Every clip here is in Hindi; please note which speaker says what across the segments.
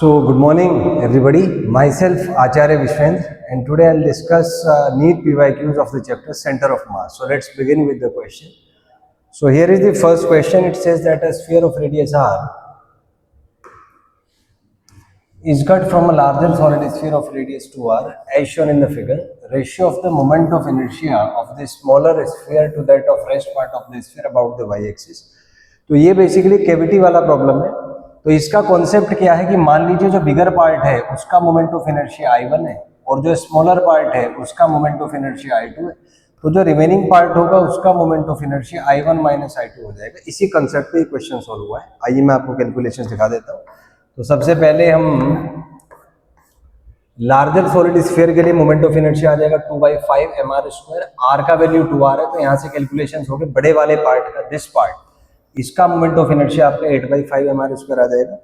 Speaker 1: Good morning, everybody. Myself, Acharya Vishwendra, and today I'll discuss NEET PYQs of the chapter Center of Mass. So, let's begin with the question. So, here is the first question. It says that a sphere of radius r is cut from a larger solid sphere of radius 2r, as shown in the figure. Ratio of the moment of inertia of the smaller sphere to that of rest part of the sphere about the y-axis. तो ये बेसिकली कैविटी वाला प्रॉब्लम है. तो इसका कॉन्सेप्ट क्या है कि मान लीजिए जो बिगर पार्ट है उसका मोमेंट ऑफ इनर्शिया I1 है और जो स्मॉलर पार्ट है उसका मोमेंट ऑफ इनर्शिया I2 है. तो जो रिमेनिंग पार्ट होगा उसका moment of inertia I1 minus I2 हो जाएगा. इसी कंसेप्ट पे क्वेश्चन सॉल्व हुआ है. आइए मैं आपको कैलकुलेशन दिखा देता हूँ. तो सबसे पहले हम लार्जर सॉलिड स्फीयर के लिए मोमेंट ऑफ इनर्शिया आ जाएगा 2/5 mr². आर का वैल्यू 2r है, तो यहाँ से कैलकुलेशन हो गए बड़े वाले पार्ट का, दिस पार्ट, इसका मोमेंट ऑफ इनर्शिया आपका 8/5 mr² आ जाएगा.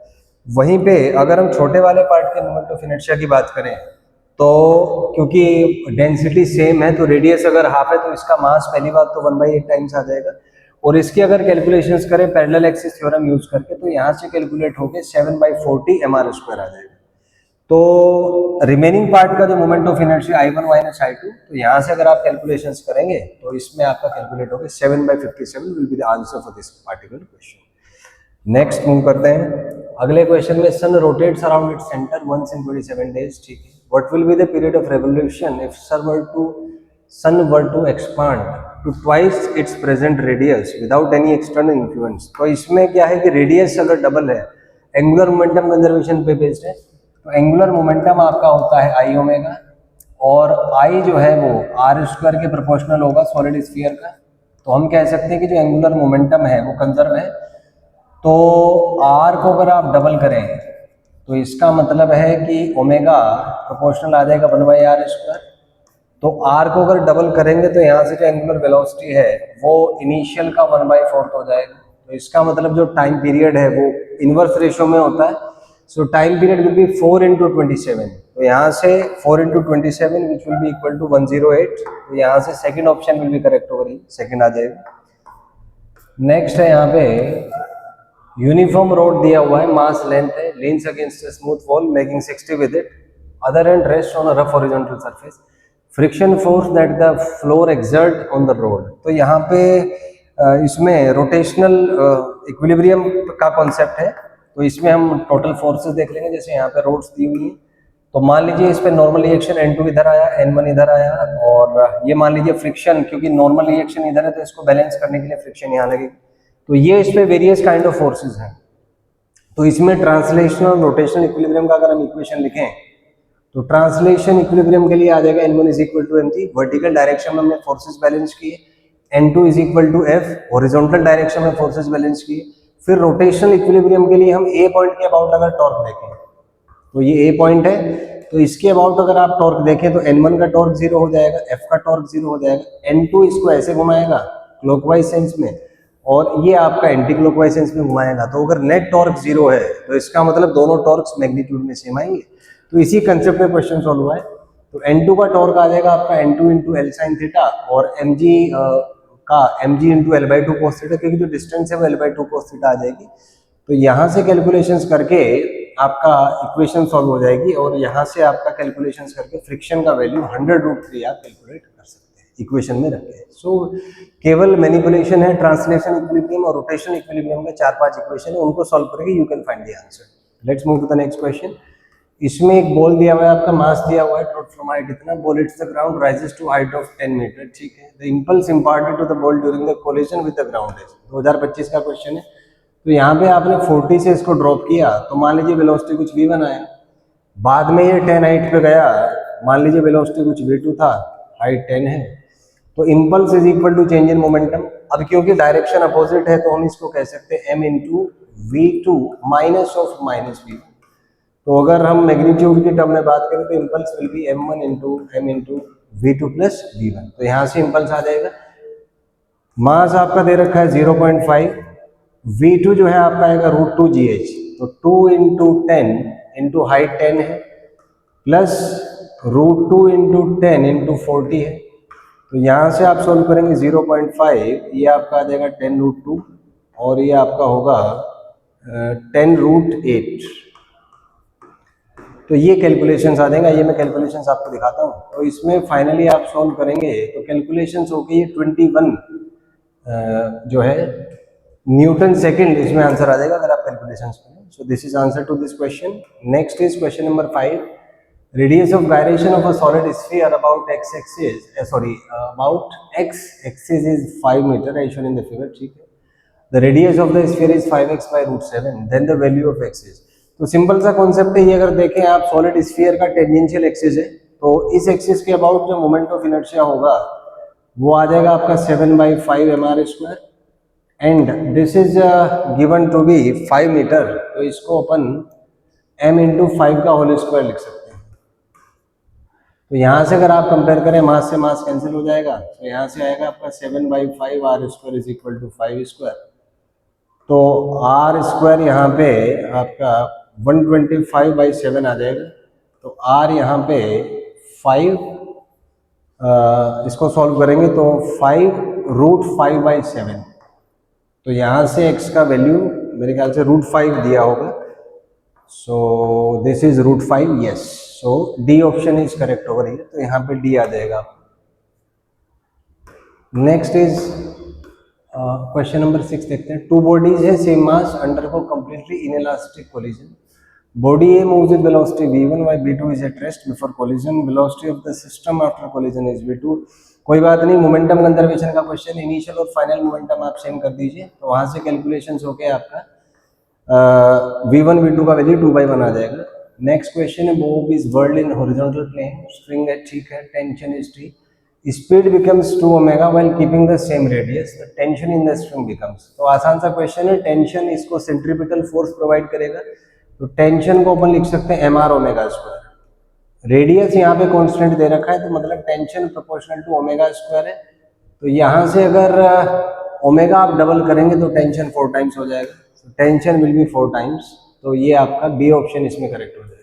Speaker 1: वहीं पे अगर हम छोटे वाले पार्ट के मोमेंट ऑफ इनर्शिया की बात करें तो क्योंकि डेंसिटी सेम है तो रेडियस अगर हाफ है तो इसका मास पहली बात तो 1/8 टाइम्स आ जाएगा. और इसकी अगर कैलकुलेशंस करें पैरेलल एक्सिस थ्योरम यूज करके तो यहाँ से कैलकुलेट होके 7/40 mr² आ जाएगा. तो रिमेनिंग पार्ट का जो moment of inertia I1 minus I2, तो यहाँ से अगर आप कैलकुलेशंस करेंगे तो इसमें आपका कैलकुलेट होगा 7/57 will be the answer for this particular question. Next move करते हैं अगले क्वेश्चन में. Sun rotates around its centre once in 27 days. ठीक है. What will be the period of revolution if sun were to expand to twice its present radius without any external influence. तो इसमें क्या है कि रेडियस अगर डबल है, एंगुलर मोमेंटम कंजर्वेशन पे बेस्ड है, तो एंगुलर मोमेंटम आपका होता है I ओमेगा और I जो है वो r² के प्रोपोर्शनल होगा सॉलिड स्फीयर का. तो हम कह सकते हैं कि जो एंगुलर मोमेंटम है वो कंजर्व है. तो r को अगर आप डबल करें तो इसका मतलब है कि ओमेगा प्रोपोर्शनल आ जाएगा 1/r². तो r को अगर डबल करेंगे तो यहाँ से जो एंगुलर वेलोसिटी है वो इनिशियल का 1/4 हो जाएगा. तो इसका मतलब जो टाइम पीरियड है वो इनवर्स रेशियो में होता है. So time period will be 4 × 27. तो यहाँ से 4 × 27 which will be equal to 108. तो यहाँ से second option will be correct होगा, सेकंड आ जाएगा. नेक्स्ट है यहाँ पे यूनिफॉर्म रोड दिया हुआ है, मास लेंथ है, leans against smooth wall making 60 with it, other and rest on a rough horizontal surface, friction force that the floor exert on the road. तो यहाँ पे इसमें रोटेशनल इक्विलिब्रियम का कॉन्सेप्ट है. तो इसमें हम टोटल फोर्सेस देख लेंगे. जैसे यहाँ पे रोड्स दी हुई है तो मान लीजिए इस पे नॉर्मल रिएक्शन N2 इधर आया, N1 इधर आया, और ये मान लीजिए फ्रिक्शन, क्योंकि नॉर्मल रिएक्शन इधर है तो इसको बैलेंस करने के लिए फ्रिक्शन यहाँ लगेगी. तो ये इस पे वेरियस काइंड ऑफ फोर्सेस हैं. तो इसमें ट्रांसलेशनल और रोटेशनल इक्विलिब्रियम का अगर हम इक्वेशन लिखें तो ट्रांसलेशन इक्विलिब्रियम के लिए आ जाएगा N1 = mg. वर्टिकल डायरेक्शन में हमने फोर्सेस बैलेंस किए. N2 = F, हॉरिजॉन्टल डायरेक्शन में फोर्सेस बैलेंस किए. फिर रोटेशनल इक्विलिब्रियम के लिए हम ए पॉइंट के अबाउट अगर टॉर्क देखें तो ये ए पॉइंट है, तो इसके अबाउट अगर आप टॉर्क देखें तो N1 का टॉर्क 0 हो जाएगा, F का टॉर्क 0 हो जाएगा. N2 इसको ऐसे घुमाएगा क्लॉकवाइज सेंस में और ये आपका एंटी क्लॉकवाइज सेंस में घुमाएगा. तो अगर नेट टॉर्क 0 है तो इसका मतलब दोनों टॉर्क्स मैग्नीट्यूड में सेम आएंगे. तो इसी कंसेप्ट में क्वेश्चन सॉल्व हुआ है. तो N2 का टॉर्क आ जाएगा आपका N2 × L sin थीटा और mg का mg × L/2 cos थीटा, क्योंकि जो डिस्टेंस है वो L/2 cos थीटा आ जाएगी. तो यहाँ से कैलकुलेशंस करके आपका इक्वेशन सॉल्व हो जाएगी और यहाँ से आपका कैलकुलेशंस करके फ्रिक्शन का वैल्यू 100√3 आप कैलकुलेट कर सकते हैं इक्वेशन में रख के. सो केवल मैनिपुलेशन है. ट्रांसलेशन इक्विलिब्रियम और रोटेशन इक्विलिब्रियम का 4-5 इक्वेशन है, उनको सॉल्व करके you can find the answer. Let's move to the next question. इसमें एक बॉल दिया हुआ है, आपका मास दिया हुआ है, ड्रॉप फ्रॉम हाइट इतना, ball hits the ground, rises to height of 10 metre. ठीक है. The impulse imparted to the ball during the collision with the ground is. 2025 का क्वेश्चन है. तो यहाँ पे आपने 40 से इसको ड्रॉप किया तो मान लीजिए वेलोसिटी कुछ v1 आया, बाद में ये 10 हाइट पे गया, मान लीजिए वेलोसिटी कुछ v2 था, हाइट 10 है. तो इम्पल्स = चेंज इन मोमेंटम. अब क्योंकि डायरेक्शन अपोजिट है तो हम इसको कह सकते हैं m × v2 minus of minus v1. तो अगर हम मैग्नीट्यूड की टर्म में बात करें तो impulse will be m1 × m × v2 + v1. तो यहाँ से इम्पल्स आ जाएगा. मास आपका दे रखा है 0.5, v2 जो है आपका आएगा √2 gh. तो 2 × 10 × हाइट 10 है प्लस √2 × 10 × 40 है. तो यहाँ से आप सोल्व करेंगे 0.5, ये आपका आ जाएगा 10√2 और ये आपका होगा 10√8. तो ये कैलकुलेशंस आ जाएगा, ये मैं कैलकुलेशंस आपको दिखाता हूँ। तो इसमें फाइनली आप सॉल्व करेंगे तो कैलकुलेशंस हो गई 21 जो है न्यूटन सेकंड, इसमें आंसर आ जाएगा अगर आप कैलकुलेशंस करें। So this is answer to this question. Next is question number 5। Radius of gyration of a solid sphere about x axis about x axis is 5 metre as shown in the figure, ठीक है। The radius of the sphere is 5x/√7, then the value of x is. तो सिंपल सा कॉन्सेप्ट है ये। अगर देखें आप सॉलिड स्फीयर का टेंजेंशियल एक्सिस है, तो इस एक्सिस के अबाउट जो मोमेंट ऑफ इनर्शिया होगा वो आ जाएगा आपका 7/5 mr², and this is given to be 5 metre. तो इसको अपन m इंटू 5 का होल स्क्वायर लिख सकते हैं। तो यहाँ से अगर आप कंपेयर करें, मास से मास कैंसिल हो जाएगा, तो यहाँ से आएगा आपका 7/5 r² इज इक्वल टू 5²। तो r² यहाँ पे आपका 125/7 आ जाएगा। तो r यहाँ पे 5, इसको सॉल्व करेंगे तो 5√5/7। तो यहाँ से x का वैल्यू मेरे ख्याल से √5 दिया होगा। सो this is √5, yes. So D option is correct over here. तो यहाँ पे डी आ जाएगा। नेक्स्ट इज क्वेश्चन नंबर 6 देखते हैं। टू बॉडीज है same mass undergo completely inelastic collision. Body A moves with velocity v1 while b2 is at rest before collision. Velocity of the system after collision is v2. कोई बात नहीं, मोमेंटम कंजर्वेशन का क्वेश्चन, इनिशियल और फाइनल मोमेंटम आप सेम कर दीजिए। तो वहां से कैलकुलेशंस होके आपका v1 v2 का वैल्यू 2/1 आ जाएगा। नेक्स्ट क्वेश्चन है, bob is whirled in horizontal plane, string है, ठीक है, tension is T, speed becomes 2 omega while keeping the same radius, the tension in the string becomes. तो आसान सा क्वेश्चन है। टेंशन इसको सेंट्रीपिटल फोर्स प्रोवाइड करेगा, तो टेंशन को अपन लिख सकते हैं mr ओमेगा²। रेडियस यहाँ पे कांस्टेंट दे रखा है, तो मतलब टेंशन प्रोपोर्शनल टू ओमेगा² है। तो यहाँ से अगर ओमेगा आप डबल करेंगे तो टेंशन 4 टाइम्स हो जाएगा। तो टेंशन विल बी 4 टाइम्स। तो ये आपका बी ऑप्शन इसमें करेक्ट हो जाएगा।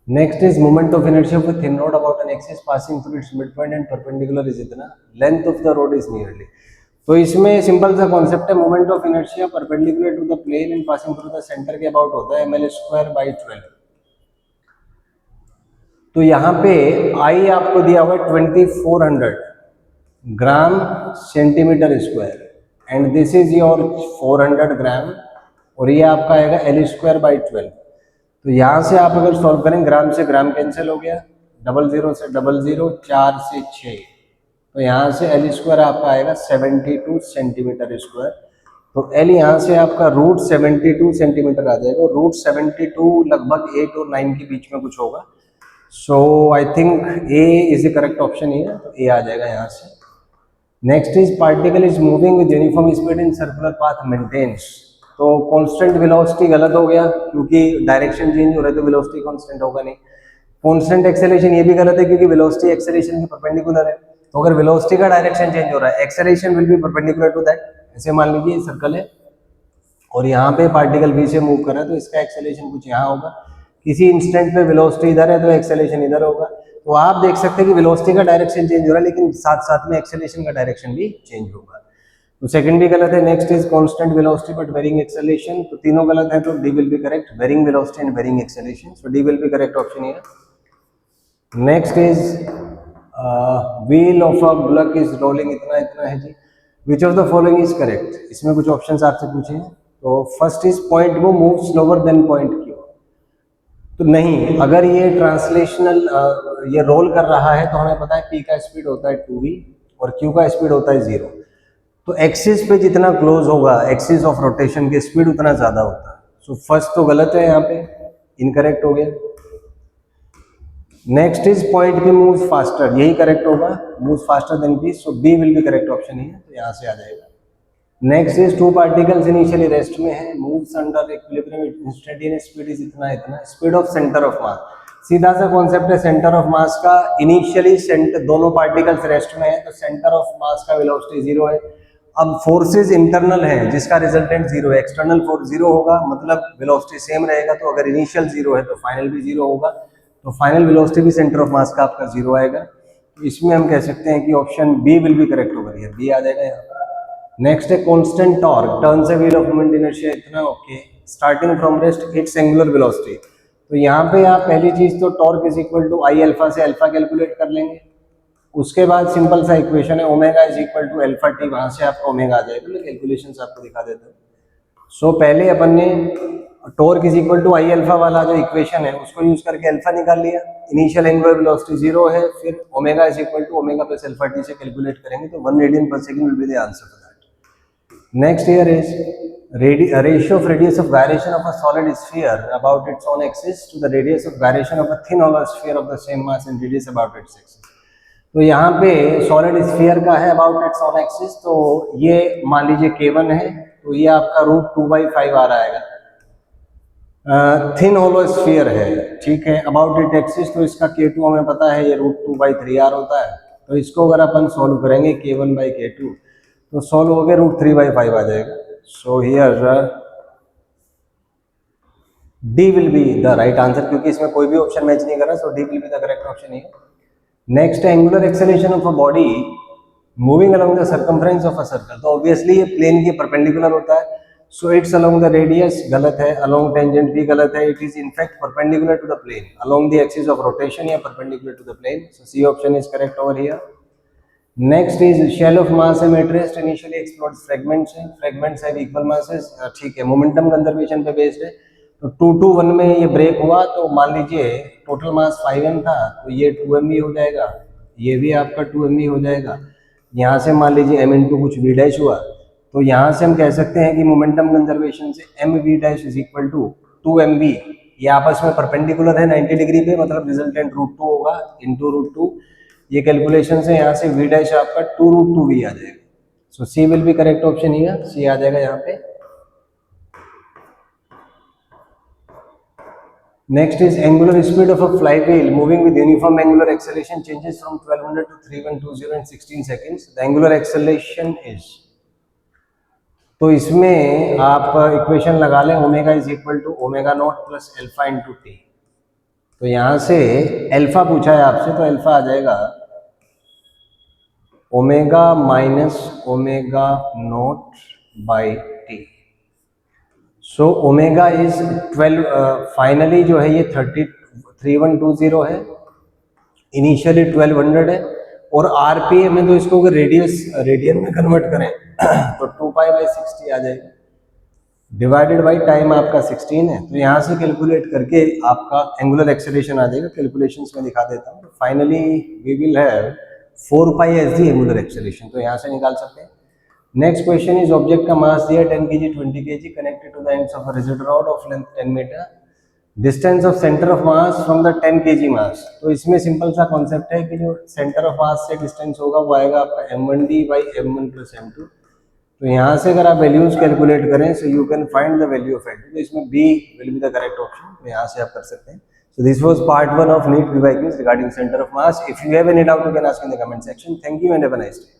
Speaker 1: Next is moment of inertia of a thin rod about an axis passing through its mid point and perpendicular is इतना, length of the rod is nearly. तो इसमें सिंपल सा कॉन्सेप्ट है, moment of inertia perpendicular to the plane and passing through the centre के अबाउट होता है ml²/12। तो यहाँ पे I आपको दिया हुआ है 2400 gram centimetre square, and this is your 400 ग्राम, और ये आपका आएगा l²/12। तो यहाँ से आप अगर सॉल्व करें, ग्राम से ग्राम कैंसिल हो गया, 00 से 00, 4 से 6, तो यहाँ से l² आपका आएगा 72 सेंटीमीटर स्क्वायर। तो l यहाँ से आपका √72 सेंटीमीटर आ जाएगा। √72 लगभग 8 और 9 के बीच में कुछ होगा। So I think A is the correct option ही है, तो A आ जाएगा यहाँ से। Next is particle is moving with uniform speed in circular path maintains. तो कांस्टेंट वेलोसिटी गलत हो गया, क्योंकि डायरेक्शन चेंज हो रहा है तो वेलोसिटी कांस्टेंट होगा नहीं। कांस्टेंट एक्सेलरेशन ये भी गलत है, क्योंकि वेलोसिटी एक्सेलरेशन के परपेंडिकुलर है। तो अगर वेलोसिटी का डायरेक्शन चेंज हो रहा है, acceleration will be perpendicular to that. ऐसे मान लीजिए सर्कल है और यहाँ पे पार्टिकल v से मूव कर रहा है, तो इसका एक्सेलरेशन कुछ यहाँ होगा। किसी इंस्टेंट पे वेलोसिटी इधर है तो एक्सेलरेशन इधर होगा। तो आप देख सकते हैं कि वेलोसिटी का डायरेक्शन चेंज हो रहा है, लेकिन साथ साथ में एक्सेलरेशन का डायरेक्शन भी चेंज होगा। तो सेकंड भी गलत है। Next is constant velocity but varying acceleration. तो तीनों गलत है, तो D will be correct, varying velocity and varying acceleration. So D will be correct option here. Next is wheel of a bullock is rolling, इतना इतना है जी। Which of the following is correct. इसमें कुछ ऑप्शंस आपसे पूछे हैं। तो फर्स्ट इज पॉइंट वो move slower than point Q. तो नहीं, अगर ये ट्रांसलेशनल ये रोल कर रहा है तो हमें पता है P का स्पीड होता है 2v और Q का स्पीड होता है 0। तो एक्सिस पे जितना क्लोज होगा एक्सिस ऑफ रोटेशन की स्पीड उतना ज्यादा होता है। सो फर्स्ट तो गलत है, यहाँ पे इनकरेक्ट हो गया। Next is point P moves faster, यही करेक्ट होगा, moves faster than P। So B will be correct option ही है, तो यहाँ से आ जाएगा। Next is two particles initially rest में है, moves under equilibrium, instantaneous speed is इतना इतना, speed of centre of mass. सीधा सा कॉन्सेप्ट है सेंटर ऑफ मास का। इनिशियली दोनों पार्टिकल्स रेस्ट में है, तो सेंटर ऑफ मास का वेलोसिटी 0 है। अब फोर्सेज इंटरनल है जिसका रिजल्टेंट 0 है, एक्सटर्नल फोर्स 0 होगा, मतलब वेलोसिटी सेम रहेगा। तो अगर इनिशियल 0 है तो फाइनल भी 0 होगा, तो फाइनल वेलोसिटी भी सेंटर ऑफ मास का आपका 0 आएगा। तो इसमें हम कह सकते हैं कि option B will be correct होगा, ये बी आ जाएगा यहाँ पर। नेक्स्ट है कांस्टेंट टॉर्क, टर्न से व्हील ऑफ मोमेंट इनर्शिया इतना, okay. Starting from rest its angular velocity, तो यहाँ पे आप पहली चीज तो torque is equal to I alpha से अल्फा कैलकुलेट कर लेंगे। उसके बाद सिंपल सा इक्वेशन है omega is equal to alpha t, वहां से आपका ओमेगा आ जाएगा। मैं कैलकुलेशंस आपको दिखा देता हूँ। सो पहले अपन ने torque is equal to I alpha वाला जो इक्वेशन है उसको यूज करके अल्फा निकाल लिया। इनिशियल एंगुलर वेलोसिटी 0 है, फिर omega is equal to omega plus alpha t से कैलकुलेट करेंगे तो 1 रेडियन पर second will be the answer for that. Next here is ratio of radius of gyration of a solid sphere about its own axis to the radius of gyration of a thin hollow sphere of the same mass and radius about its axis। तो यहाँ पे सॉलिड स्फीयर का है अबाउट इट्स ऑन एक्सिस, तो ये मान लीजिए K1 है, तो ये आपका √2/5 आ रहा है। थिन होलो स्फीयर है, ठीक है, अबाउट इट एक्सिस, तो इसका K2 हमें पता है ये √2/3r होता है। तो इसको अगर अपन सॉल्व करेंगे K1/K2 तो सॉल्व हो गया √3/5 आ जाएगा। So here D will be the right answer, क्योंकि इसमें कोई भी ऑप्शन मैच नहीं कर रहा, so D will be the correct option here. Next angular acceleration of a body moving along the circumference of a circle, तो ऑब्वियसली ये प्लेन के परपेंडिकुलर होता है, so it's along the radius गलत है, अलोंग टेंजेंट भी गलत है, it is in fact perpendicular to the plane along the axis of rotation या perpendicular to the plane, so C option is correct over here. Next is shell of mass M at rest initially explored fragments have equal masses, ठीक है, मोमेंटम कंजर्वेशन पे बेस्ड है। तो 2-2-1 में ये ब्रेक हुआ, तो मान लीजिए टोटल मास 5m था, तो ये 2mv हो जाएगा, ये भी आपका 2mv हो जाएगा। यहाँ से मान लीजिए m इंटू कुछ v डैश हुआ, तो यहाँ से हम कह सकते हैं कि मोमेंटम कंजर्वेशन से mv dash is equal to 2mv, ये आपस में परपेंडिकुलर है 90 डिग्री पे, मतलब रिजल्टेंट √2 होगा इंटू √2, ये कैलकुलेशन से यहाँ से v डैश आपका 2√2v आ जाएगा। So C will be correct option here, C आ जाएगा यहाँ पे। Next is angular speed of a flywheel moving with uniform angular acceleration changes from 1200 to 3120 in 16 seconds. The angular acceleration is, तो इसमें आप इक्वेशन लगा लें omega is equal to omega naught plus alpha into t. तो यहाँ से अल्फा पूछा है आपसे, तो अल्फा आ जाएगा omega minus omega naught by T. So omega is 12, finally जो है ये 3120 है, इनिशियली 1200 है, और आरपीएम में तो इसको अगर रेडियन में कन्वर्ट करें तो 2π/60 आ जाएगा, डिवाइडेड बाई टाइम आपका 16 है। तो यहाँ से कैलकुलेट करके आपका एंगुलर एक्सेलरेशन आ जाएगा, कैलकुलेशंस में दिखा देता हूँ। Finally we will have 4π as the angular acceleration, तो यहाँ से निकाल सकते हैं। नेक्स्ट क्वेश्चन इज ऑब्जेक्ट का मास दिया 10 kg 20 kg connected to the ends of a rigid rod of length 10 metre, distance of centre of mass from the 10 kg mass. तो इसमें सिंपल सा कॉन्सेप्ट है कि जो सेंटर ऑफ मास से डिस्टेंस होगा वो आएगा आपका m1d by m1 plus m2। तो यहाँ से अगर आप वैल्यूज कैलकुलेट करें so you can find the value of m2, तो इसमें b will be the correct option, तो यहाँ से आप कर सकते हैं। So this was part 1 of NEET PYQs regarding center of mass. If you have any doubt, you can ask in the comment section. Thank you and have a nice day.